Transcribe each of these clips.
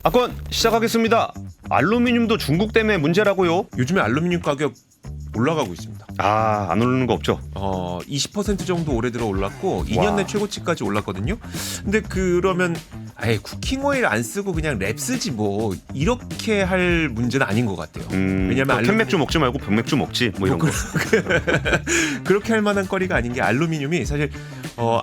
아건 시작하겠습니다. 알루미늄도 중국 때문에 문제라고요? 요즘에 알루미늄 가격 올라가고 있습니다. 안 오르는 거 없죠? 20% 정도 올해 들어 올랐고 2년 내 최고치까지 올랐거든요. 근데 그러면 아예 쿠킹 오일 안 쓰고 그냥 랩 쓰지 뭐 이렇게 할 문제는 아닌 것 같아요. 왜냐면 캔맥주 먹지 말고 병맥주 먹지 뭐 이런 거. 그렇게 할 만한 거리가 아닌 게 알루미늄이 사실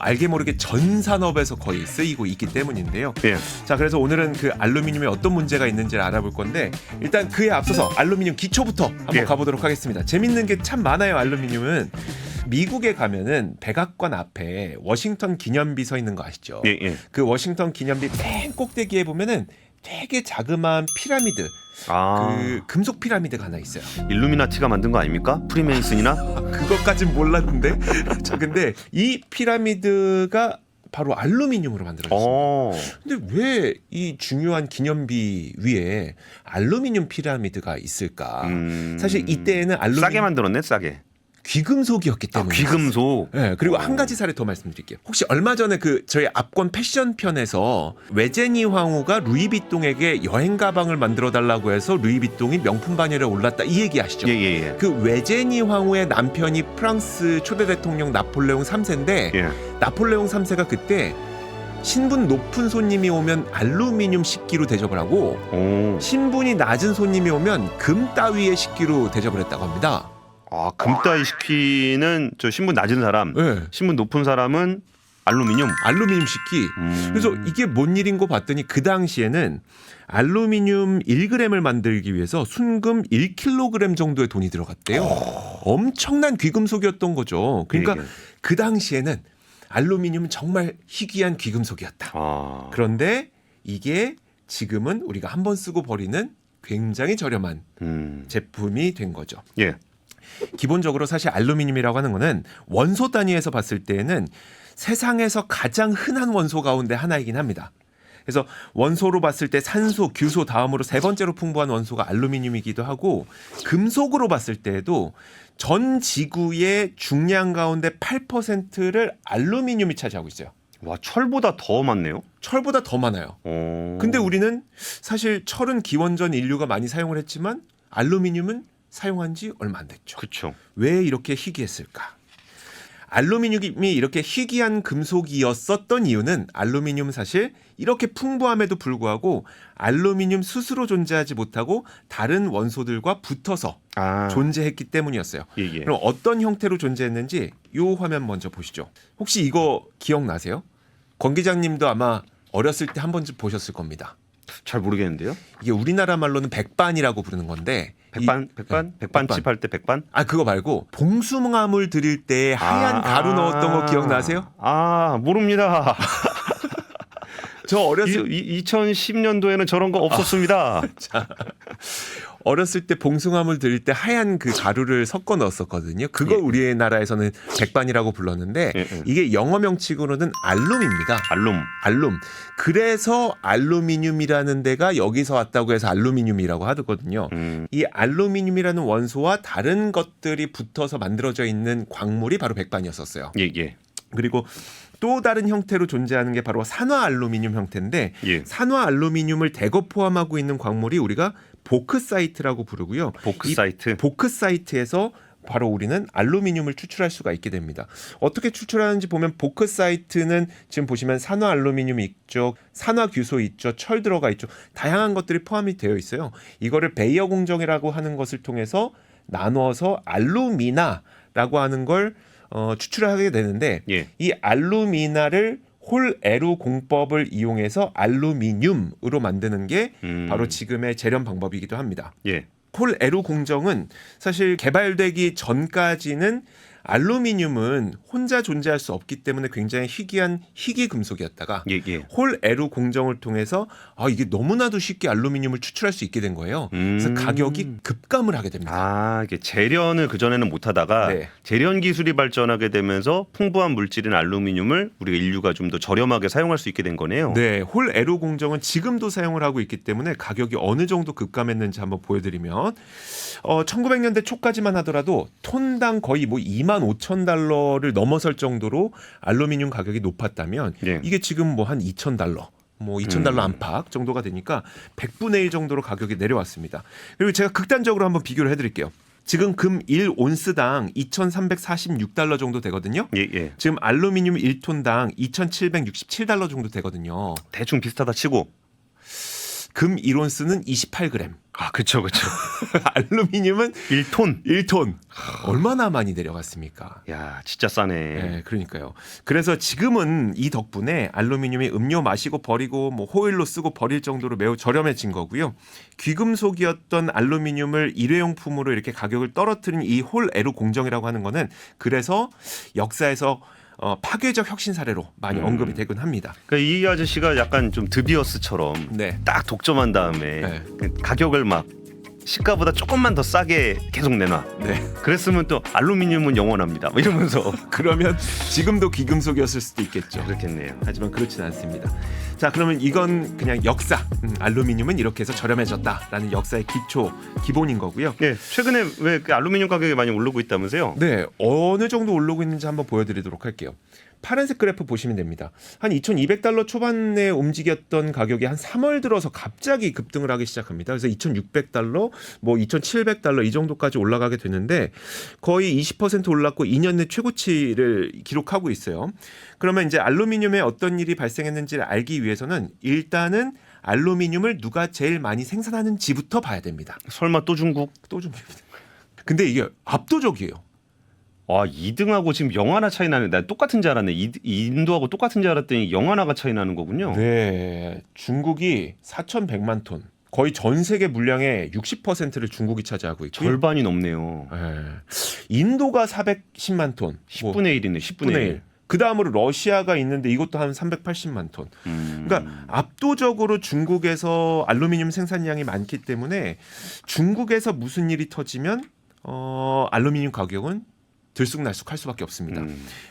알게 모르게 전 산업에서 거의 쓰이고 있기 때문인데요. 예. 자, 그래서 오늘은 그 알루미늄에 어떤 문제가 있는지를 알아볼 건데 일단 그에 앞서서 알루미늄 기초부터 한번 가보도록 하겠습니다. 재밌는 게 참 많아요. 알루미늄은 미국에 가면은 백악관 앞에 워싱턴 기념비 서 있는 거 아시죠? 예. 그 워싱턴 기념비 맨 꼭대기에 보면은 되게 자그마한 피라미드, 그 금속 피라미드가 하나 있어요. 일루미나티가 만든 거 아닙니까? 프리메이슨이나? 그것까진 몰랐는데 저 근데 이 피라미드가 바로 알루미늄으로 만들어졌어요. 근데 왜 이 중요한 기념비 위에 알루미늄 피라미드가 있을까? 사실 이때에는 알루미늄 싸게 만들었네, 싸게. 귀금속이었기 때문에. 귀금속. 네, 그리고 한 가지 사례 더 말씀드릴게요. 혹시 얼마 전에 그 저희 압권 패션 편에서 외제니 황후가 루이비통에게 여행 가방을 만들어 달라고 해서 루이비통이 명품 반열에 올랐다 이 얘기 아시죠? 예. 그 외제니 황후의 남편이 프랑스 초대 대통령 나폴레옹 3세인데 예. 나폴레옹 3세가 그때 신분 높은 손님이 오면 알루미늄 식기로 대접을 하고 신분이 낮은 손님이 오면 금 따위의 식기로 대접을 했다고 합니다. 금따위 시키는 저 신분 낮은 사람, 네. 신분 높은 사람은 알루미늄 식기. 그래서 이게 뭔 일인 거 봤더니 그 당시에는 알루미늄 1g을 만들기 위해서 순금 1kg 정도의 돈이 들어갔대요. 엄청난 귀금속이었던 거죠. 그러니까 그 당시에는 알루미늄은 정말 희귀한 귀금속이었다. 그런데 이게 지금은 우리가 한번 쓰고 버리는 굉장히 저렴한 제품이 된 거죠. 예. 기본적으로 사실 알루미늄이라고 하는 거는 원소 단위에서 봤을 때는 세상에서 가장 흔한 원소 가운데 하나이긴 합니다. 그래서 원소로 봤을 때 산소, 규소 다음으로 세 번째로 풍부한 원소가 알루미늄이기도 하고 금속으로 봤을 때에도 전 지구의 중량 가운데 8%를 알루미늄이 차지하고 있어요. 와, 철보다 더 많네요. 철보다 더 많아요. 근데 우리는 사실 철은 기원전 인류가 많이 사용을 했지만 알루미늄은 사용한 지 얼마 안 됐죠. 그렇죠. 왜 이렇게 희귀했을까? 알루미늄이 이렇게 희귀한 금속이었었던 이유는 알루미늄은 사실 이렇게 풍부함에도 불구하고 알루미늄 스스로 존재하지 못하고 다른 원소들과 붙어서 존재했기 때문이었어요. 예. 그럼 어떤 형태로 존재했는지 이 화면 먼저 보시죠. 혹시 이거 기억나세요? 권 기자님도 아마 어렸을 때 한 번쯤 보셨을 겁니다. 잘 모르겠는데요. 이게 우리나라 말로는 백반이라고 부르는 건데 백반집 할 때 백반? 그거 말고 봉숭아물 드릴 때 하얀 가루 넣었던 거 기억나세요? 모릅니다. 저 어렸을 2010년도에는 저런 거 없었습니다. 어렸을 때 봉숭아물 드릴 때 하얀 그 가루를 섞어 넣었었거든요. 그거 우리나라에서는 백반이라고 불렀는데 이게 영어 명칭으로는 알룸입니다. 알룸. 그래서 알루미늄이라는 데가 여기서 왔다고 해서 알루미늄이라고 하거든요. 이 알루미늄이라는 원소와 다른 것들이 붙어서 만들어져 있는 광물이 바로 백반이었었어요. 예. 그리고 또 다른 형태로 존재하는 게 바로 산화 알루미늄 형태인데 산화 알루미늄을 대거 포함하고 있는 광물이 우리가 보크사이트라고 부르고요. 보크사이트에서 바로 우리는 알루미늄을 추출할 수가 있게 됩니다. 어떻게 추출하는지 보면 보크사이트는 지금 보시면 산화 알루미늄이 있죠. 산화 규소 있죠. 철 들어가 있죠. 다양한 것들이 포함이 되어 있어요. 이거를 베이어 공정이라고 하는 것을 통해서 나누어서 알루미나라고 하는 걸 추출하게 되는데 이 알루미나를 홀에루 공법을 이용해서 알루미늄으로 만드는 게 바로 지금의 재련 방법이기도 합니다. 홀에루 공정은 사실 개발되기 전까지는 알루미늄은 혼자 존재할 수 없기 때문에 굉장히 희귀한 희귀 금속이었다가 홀에루 공정을 통해서 이게 너무나도 쉽게 알루미늄을 추출할 수 있게 된 거예요. 그래서 가격이 급감을 하게 됩니다. 이게 재련을 그전에는 못하다가 재련 기술이 발전하게 되면서 풍부한 물질인 알루미늄을 우리가 인류가 좀 더 저렴하게 사용할 수 있게 된 거네요. 네, 홀에루 공정은 지금도 사용을 하고 있기 때문에 가격이 어느 정도 급감했는지 한번 보여드리면 1900년대 초까지만 하더라도 톤당 거의 뭐 25,000달러를 넘어설 정도로 알루미늄 가격이 높았다면 이게 지금 뭐 한 2,000달러 뭐 2,000달러 안팎 정도가 되니까 100분의 1 정도로 가격이 내려왔습니다. 그리고 제가 극단적으로 한번 비교를 해드릴게요. 지금 금 1온스당 2,346달러 정도 되거든요. 예. 지금 알루미늄 1톤당 2,767달러 정도 되거든요. 대충 비슷하다 치고 금 1온스는 28g. 아, 그렇죠. 알루미늄은 1톤. 얼마나 많이 내려갔습니까? 야, 진짜 싸네. 네, 그러니까요. 그래서 지금은 이 덕분에 알루미늄이 음료 마시고 버리고 뭐 호일로 쓰고 버릴 정도로 매우 저렴해진 거고요. 귀금속이었던 알루미늄을 일회용품으로 이렇게 가격을 떨어뜨린 이 홀 에로 공정이라고 하는 거는 그래서 역사에서 파괴적 혁신 사례로 많이 언급이 되곤 합니다. 그러니까 이 아저씨가 약간 좀 드비어스처럼 네. 딱 독점한 다음에 가격을 막 시가보다 조금만 더 싸게 계속 내놔. 네. 그랬으면 또 알루미늄은 영원합니다. 뭐 이러면서 그러면 지금도 귀금속이었을 수도 있겠죠. 그렇겠네요. 하지만 그렇지는 않습니다. 자, 그러면 이건 그냥 역사. 알루미늄은 이렇게 해서 저렴해졌다라는 역사의 기본인 거고요. 네, 최근에 왜 알루미늄 가격이 많이 오르고 있다면서요? 네, 어느 정도 오르고 있는지 한번 보여드리도록 할게요. 파란색 그래프 보시면 됩니다. 한 2,200달러 초반에 움직였던 가격이 한 3월 들어서 갑자기 급등을 하기 시작합니다. 그래서 2,600달러, 뭐 2,700달러 이 정도까지 올라가게 되는데 거의 20% 올랐고 2년 내 최고치를 기록하고 있어요. 그러면 이제 알루미늄에 어떤 일이 발생했는지를 알기 위해서는 일단은 알루미늄을 누가 제일 많이 생산하는지부터 봐야 됩니다. 설마 또 중국? 또 중국입니다. 근데 이게 압도적이에요. 아, 2등하고 지금 0 하나 차이 나는. 나 똑같은 줄 알았네. 인도하고 똑같은 줄 알았더니 0 하나가 차이 나는 거군요. 네, 중국이 4,100만 톤. 거의 전 세계 물량의 60%를 중국이 차지하고 있고 절반이 넘네요. 네. 인도가 410만 톤. 10분의 1이네. 10분의 1. 그 다음으로 러시아가 있는데 이것도 한 380만 톤. 그러니까 압도적으로 중국에서 알루미늄 생산량이 많기 때문에 중국에서 무슨 일이 터지면 알루미늄 가격은 들쑥날쑥할 수밖에 없습니다.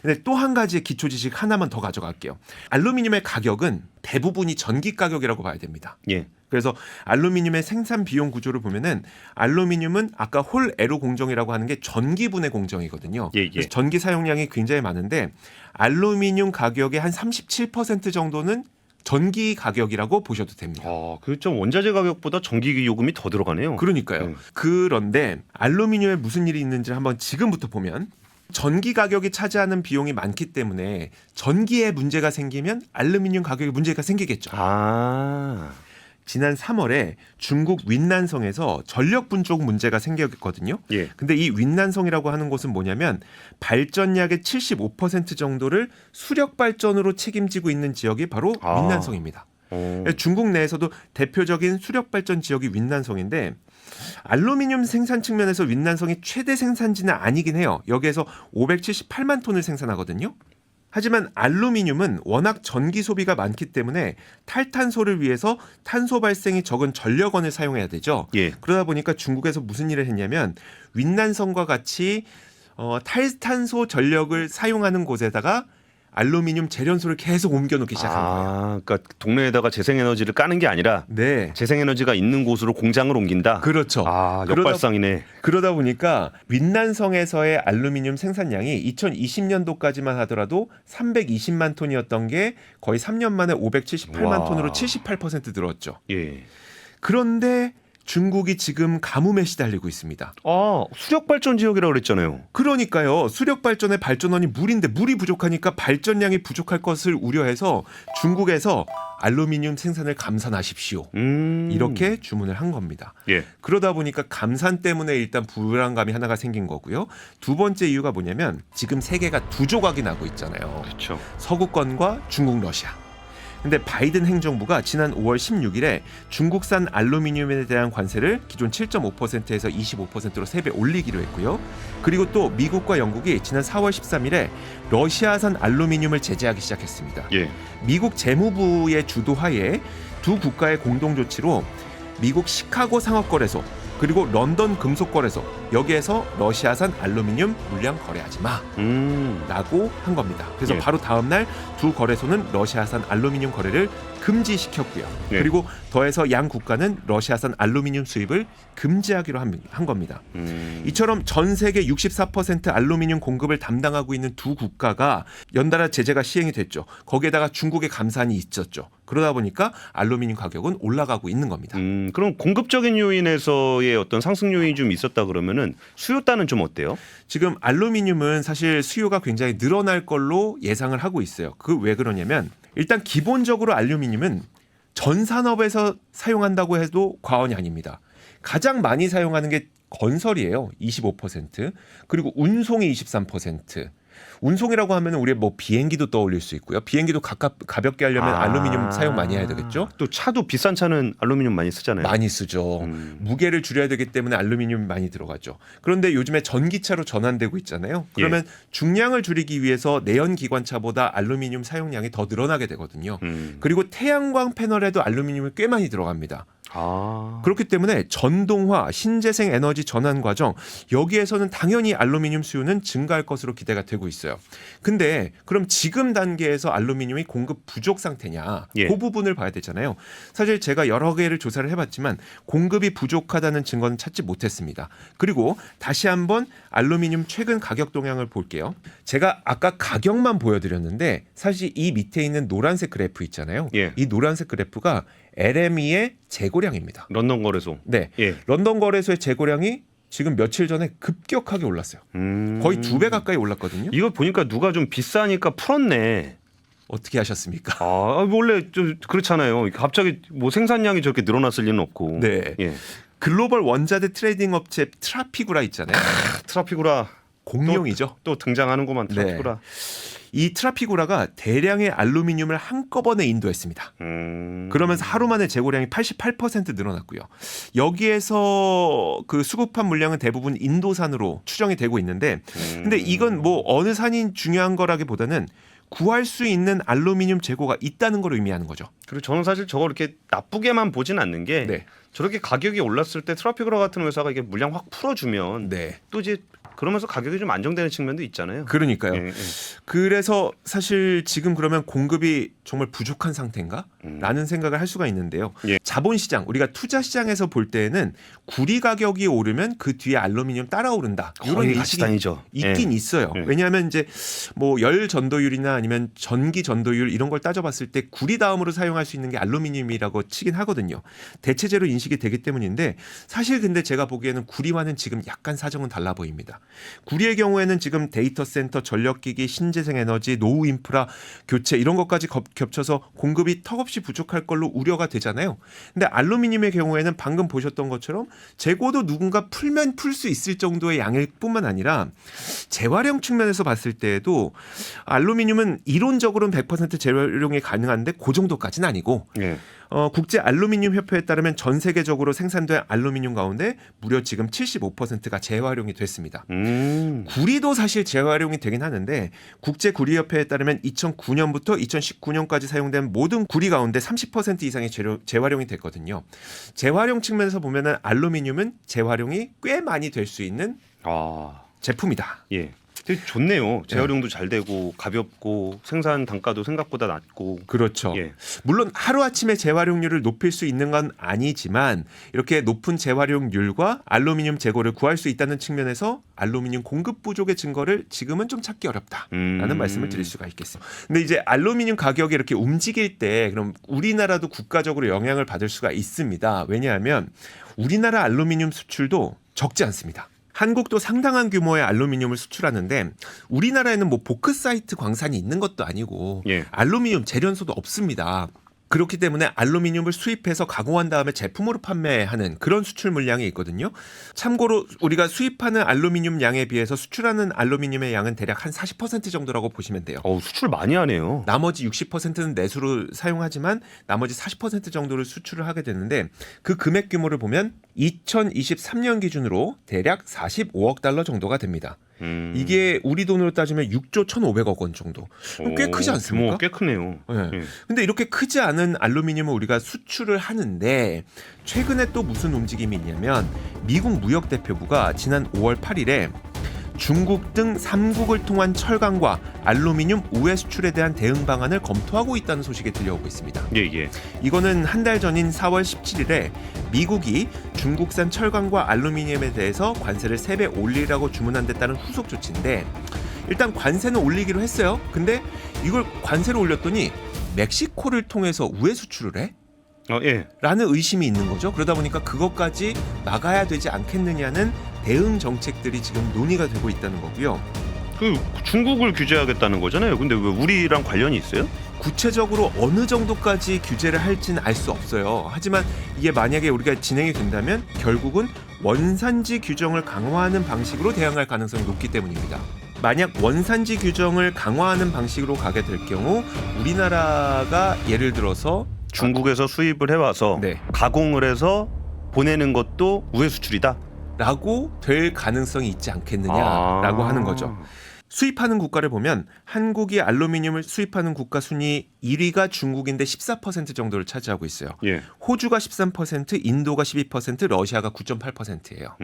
근데 또 한 가지의 기초 지식 하나만 더 가져갈게요. 알루미늄의 가격은 대부분이 전기 가격이라고 봐야 됩니다. 예. 그래서 알루미늄의 생산 비용 구조를 보면은 알루미늄은 아까 홀 에로 공정이라고 하는 게 전기분해 공정이거든요. 그래서 전기 사용량이 굉장히 많은데 알루미늄 가격의 한 37% 정도는 전기 가격이라고 보셔도 됩니다. 그좀 원자재 가격보다 전기 요금이 더 들어가네요. 그러니까요. 그런데 알루미늄에 무슨 일이 있는지 한번 지금부터 보면 전기 가격이 차지하는 비용이 많기 때문에 전기에 문제가 생기면 알루미늄 가격에 문제가 생기겠죠. 지난 3월에 중국 윈난성에서 전력 분족 문제가 생겼거든요. 예. 근데 이 윈난성이라고 하는 곳은 뭐냐면 발전량의 75% 정도를 수력 발전으로 책임지고 있는 지역이 바로 윈난성입니다. 중국 내에서도 대표적인 수력 발전 지역이 윈난성인데 알루미늄 생산 측면에서 윈난성이 최대 생산지는 아니긴 해요. 여기에서 578만 톤을 생산하거든요. 하지만 알루미늄은 워낙 전기 소비가 많기 때문에 탈탄소를 위해서 탄소 발생이 적은 전력원을 사용해야 되죠. 예. 그러다 보니까 중국에서 무슨 일을 했냐면 윈난성과 같이 탈탄소 전력을 사용하는 곳에다가 알루미늄 재련소를 계속 옮겨놓기 시작한 거예요. 그러니까 동네에다가 재생에너지를 까는 게 아니라 재생에너지가 있는 곳으로 공장을 옮긴다. 그렇죠. 역발상이네. 그러다 보니까 윈난성에서의 알루미늄 생산량이 2020년도까지만 하더라도 320만 톤이었던 게 거의 3년 만에 578만 톤으로 78% 늘었죠. 예. 그런데 중국이 지금 가뭄에 시달리고 있습니다. 수력 발전 지역이라고 그랬잖아요. 그러니까요. 수력 발전의 발전원이 물인데 물이 부족하니까 발전량이 부족할 것을 우려해서 중국에서 알루미늄 생산을 감산하십시오. 이렇게 주문을 한 겁니다. 예. 그러다 보니까 감산 때문에 일단 불안감이 하나가 생긴 거고요. 두 번째 이유가 뭐냐면 지금 세계가 두 조각이 나고 있잖아요. 그렇죠. 서구권과 중국, 러시아. 근데 바이든 행정부가 지난 5월 16일에 중국산 알루미늄에 대한 관세를 기존 7.5%에서 25%로 3배 올리기로 했고요. 그리고 또 미국과 영국이 지난 4월 13일에 러시아산 알루미늄을 제재하기 시작했습니다. 예. 미국 재무부의 주도하에 두 국가의 공동 조치로 미국 시카고 상업거래소 그리고 런던 금속거래소 여기에서 러시아산 알루미늄 물량 거래하지 마라고 한 겁니다. 그래서 바로 다음 날 두 거래소는 러시아산 알루미늄 거래를 금지시켰고요. 그리고 더해서 양 국가는 러시아산 알루미늄 수입을 금지하기로 한 겁니다. 이처럼 전 세계 64% 알루미늄 공급을 담당하고 있는 두 국가가 연달아 제재가 시행이 됐죠. 거기에다가 중국의 감산이 있었죠. 그러다 보니까 알루미늄 가격은 올라가고 있는 겁니다. 그럼 공급적인 요인에서의 어떤 상승 요인이 좀 있었다 그러면은 수요 단은 좀 어때요? 지금 알루미늄은 사실 수요가 굉장히 늘어날 걸로 예상을 하고 있어요. 그 왜 그러냐면 일단 기본적으로 알루미늄은 전 산업에서 사용한다고 해도 과언이 아닙니다. 가장 많이 사용하는 게 건설이에요. 25%. 그리고 운송이 23%. 운송이라고 하면 우리 뭐 비행기도 떠올릴 수 있고요. 비행기도 가볍게 하려면 알루미늄 사용 많이 해야 되겠죠. 또 차도 비싼 차는 알루미늄 많이 쓰잖아요. 많이 쓰죠. 무게를 줄여야 되기 때문에 알루미늄이 많이 들어가죠. 그런데 요즘에 전기차로 전환되고 있잖아요. 그러면 중량을 줄이기 위해서 내연기관차보다 알루미늄 사용량이 더 늘어나게 되거든요. 그리고 태양광 패널에도 알루미늄이 꽤 많이 들어갑니다. 그렇기 때문에 전동화, 신재생 에너지 전환 과정 여기에서는 당연히 알루미늄 수요는 증가할 것으로 기대가 되고 있어요. 근데 그럼 지금 단계에서 알루미늄이 공급 부족 상태냐? 그 부분을 봐야 되잖아요. 사실 제가 여러 개를 조사를 해봤지만 공급이 부족하다는 증거는 찾지 못했습니다. 그리고 다시 한번 알루미늄 최근 가격 동향을 볼게요. 제가 아까 가격만 보여드렸는데 사실 이 밑에 있는 노란색 그래프 있잖아요. 이 노란색 그래프가 LME의 재고량입니다. 런던 거래소. 네, 런던 거래소의 재고량이 지금 며칠 전에 급격하게 올랐어요. 거의 2배 가까이 올랐거든요. 이거 보니까 누가 좀 비싸니까 풀었네. 어떻게 하셨습니까? 원래 좀 그렇잖아요. 갑자기 뭐 생산량이 저렇게 늘어났을 리는 없고. 네. 글로벌 원자재 트레이딩 업체 트라피구라 있잖아요. 트라피구라 공룡이죠. 또 등장하는구만 트라피구라. 이 트라피구라가 대량의 알루미늄을 한꺼번에 인도했습니다. 그러면서 하루 만에 재고량이 88% 늘어났고요. 여기에서 그 수급한 물량은 대부분 인도산으로 추정이 되고 있는데 근데 이건 뭐 어느 산이 중요한 거라기보다는 구할 수 있는 알루미늄 재고가 있다는 걸 의미하는 거죠. 그리고 저는 사실 저걸 이렇게 나쁘게만 보진 않는 게 저렇게 가격이 올랐을 때 트라피구라 같은 회사가 이게 물량 확 풀어주면 또 이제 그러면서 가격이 좀 안정되는 측면도 있잖아요. 그러니까요. 그래서 사실 지금 그러면 공급이 정말 부족한 상태인가? 라는 생각을 할 수가 있는데요. 자본시장, 우리가 투자시장에서 볼 때는 구리 가격이 오르면 그 뒤에 알루미늄 따라오른다. 이런 인식이 있긴 있어요. 왜냐하면 이제 뭐 열 전도율이나 아니면 전기 전도율 이런 걸 따져봤을 때 구리 다음으로 사용할 수 있는 게 알루미늄이라고 치긴 하거든요. 대체제로 인식이 되기 때문인데 사실 근데 제가 보기에는 구리와는 지금 약간 사정은 달라 보입니다. 구리의 경우에는 지금 데이터 센터, 전력기기, 신재생 에너지, 노후 인프라, 교체 이런 것까지 겹쳐서 공급이 턱없이 부족할 걸로 우려가 되잖아요. 근데 알루미늄의 경우에는 방금 보셨던 것처럼 재고도 누군가 풀면 풀 수 있을 정도의 양일 뿐만 아니라 재활용 측면에서 봤을 때에도 알루미늄은 이론적으로는 100% 재활용이 가능한데 그 정도까지는 아니고 국제 알루미늄 협회에 따르면 전 세계적으로 생산된 알루미늄 가운데 무려 지금 75%가 재활용이 됐습니다. 구리도 사실 재활용이 되긴 하는데 국제 구리 협회에 따르면 2009년부터 2019년까지 사용된 모든 구리 가운데 30% 이상이 재활용이 됐거든요. 재활용 측면에서 보면은 알루미늄은 재활용이 꽤 많이 될 수 있는 제품이다. 되게 좋네요. 재활용도 잘 되고 가볍고 생산 단가도 생각보다 낮고. 그렇죠. 물론 하루아침에 재활용률을 높일 수 있는 건 아니지만 이렇게 높은 재활용률과 알루미늄 재고를 구할 수 있다는 측면에서 알루미늄 공급 부족의 증거를 지금은 좀 찾기 어렵다라는 말씀을 드릴 수가 있겠습니다. 근데 이제 알루미늄 가격이 이렇게 움직일 때 그럼 우리나라도 국가적으로 영향을 받을 수가 있습니다. 왜냐하면 우리나라 알루미늄 수출도 적지 않습니다. 한국도 상당한 규모의 알루미늄을 수출하는데 우리나라에는 뭐 보크사이트 광산이 있는 것도 아니고 알루미늄 재련소도 없습니다. 그렇기 때문에 알루미늄을 수입해서 가공한 다음에 제품으로 판매하는 그런 수출 물량이 있거든요. 참고로 우리가 수입하는 알루미늄 양에 비해서 수출하는 알루미늄의 양은 대략 한 40% 정도라고 보시면 돼요. 수출 많이 하네요. 나머지 60%는 내수로 사용하지만 나머지 40% 정도를 수출을 하게 되는데 그 금액 규모를 보면 2023년 기준으로 대략 45억 달러 정도가 됩니다. 이게 우리 돈으로 따지면 6조 1,500억 원 정도. 꽤 크지 않습니까? 꽤 크네요. 근데 이렇게 크지 않은 알루미늄을 우리가 수출을 하는데 최근에 또 무슨 움직임이 있냐면 미국 무역대표부가 지난 5월 8일에 중국 등 3국을 통한 철강과 알루미늄 우회 수출에 대한 대응 방안을 검토하고 있다는 소식이 들려오고 있습니다. 이거는 한 달 전인 4월 17일에 미국이 중국산 철강과 알루미늄에 대해서 관세를 3배 올리라고 주문한 데 따른 후속 조치인데 일단 관세는 올리기로 했어요. 근데 이걸 관세를 올렸더니 멕시코를 통해서 우회 수출을 해? 예. 라는 의심이 있는 거죠. 그러다 보니까 그것까지 막아야 되지 않겠느냐는 대응 정책들이 지금 논의가 되고 있다는 거고요. 그 중국을 규제하겠다는 거잖아요. 근데 왜 우리랑 관련이 있어요? 구체적으로 어느 정도까지 규제를 할지는 알 수 없어요. 하지만 이게 만약에 우리가 진행이 된다면 결국은 원산지 규정을 강화하는 방식으로 대응할 가능성이 높기 때문입니다. 만약 원산지 규정을 강화하는 방식으로 가게 될 경우 우리나라가 예를 들어서 중국에서 수입을 해와서 가공을 해서 보내는 것도 우회 수출이다 라고 될 가능성이 있지 않겠느냐라고 하는 거죠. 수입하는 국가를 보면 한국이 알루미늄을 수입하는 국가 순위 1위가 중국인데 14% 정도를 차지하고 있어요. 예. 호주가 13%, 인도가 12%, 러시아가 9.8%예요.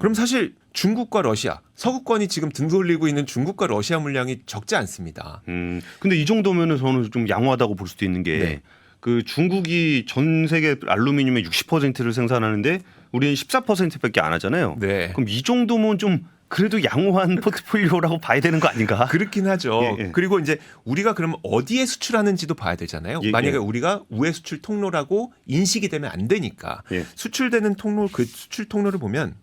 그럼 사실 중국과 러시아, 서구권이 지금 등 돌리고 있는 중국과 러시아 물량이 적지 않습니다. 근데 이 정도면은 저는 좀 양호하다고 볼 수도 있는 게 그 중국이 전 세계 알루미늄의 60%를 생산하는데 우리는 14%밖에 안 하잖아요. 그럼 이 정도면 좀 그래도 양호한 포트폴리오라고 봐야 되는 거 아닌가? 그렇긴 하죠. 그리고 이제 우리가 그럼 어디에 수출하는지도 봐야 되잖아요. 만약에 우리가 우회 수출 통로라고 인식이 되면 안 되니까 수출되는 통로, 그 수출 통로를 보면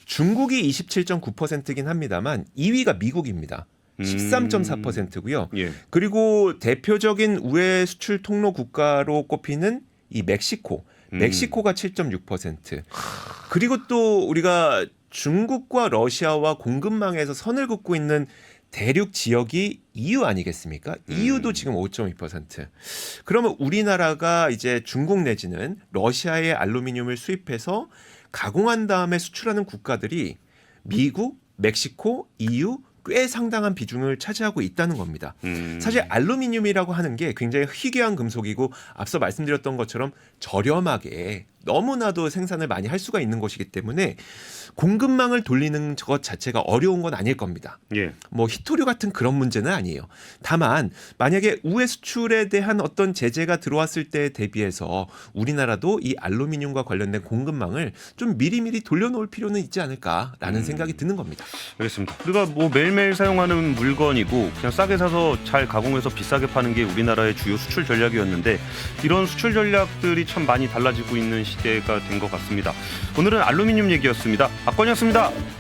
중국이 27.9%이긴 합니다만 2위가 미국입니다. 13.4%고요. 그리고 대표적인 우회 수출 통로 국가로 꼽히는 이 멕시코가 7.6%. 그리고 또 우리가 중국과 러시아와 공급망에서 선을 긋고 있는 대륙 지역이 EU 아니겠습니까? EU도 지금 5.2%. 그러면 우리나라가 이제 중국 내지는 러시아의 알루미늄을 수입해서 가공한 다음에 수출하는 국가들이 미국, 멕시코, EU 꽤 상당한 비중을 차지하고 있다는 겁니다. 사실 알루미늄이라고 하는 게 굉장히 희귀한 금속이고 앞서 말씀드렸던 것처럼 저렴하게 너무나도 생산을 많이 할 수가 있는 것이기 때문에 공급망을 돌리는 것 자체가 어려운 건 아닐 겁니다. 뭐 희토류 같은 그런 문제는 아니에요. 다만 만약에 우회 수출에 대한 어떤 제재가 들어왔을 때에 대비해서 우리나라도 이 알루미늄과 관련된 공급망을 좀 미리미리 돌려놓을 필요는 있지 않을까라는 생각이 드는 겁니다. 알겠습니다. 우리가 뭐 매일매일 사용하는 물건이고 그냥 싸게 사서 잘 가공해서 비싸게 파는 게 우리나라의 주요 수출 전략이었는데 이런 수출 전략들이 참 많이 달라지고 있는 시대가 된 것 같습니다. 오늘은 알루미늄 얘기였습니다. 박건이었습니다.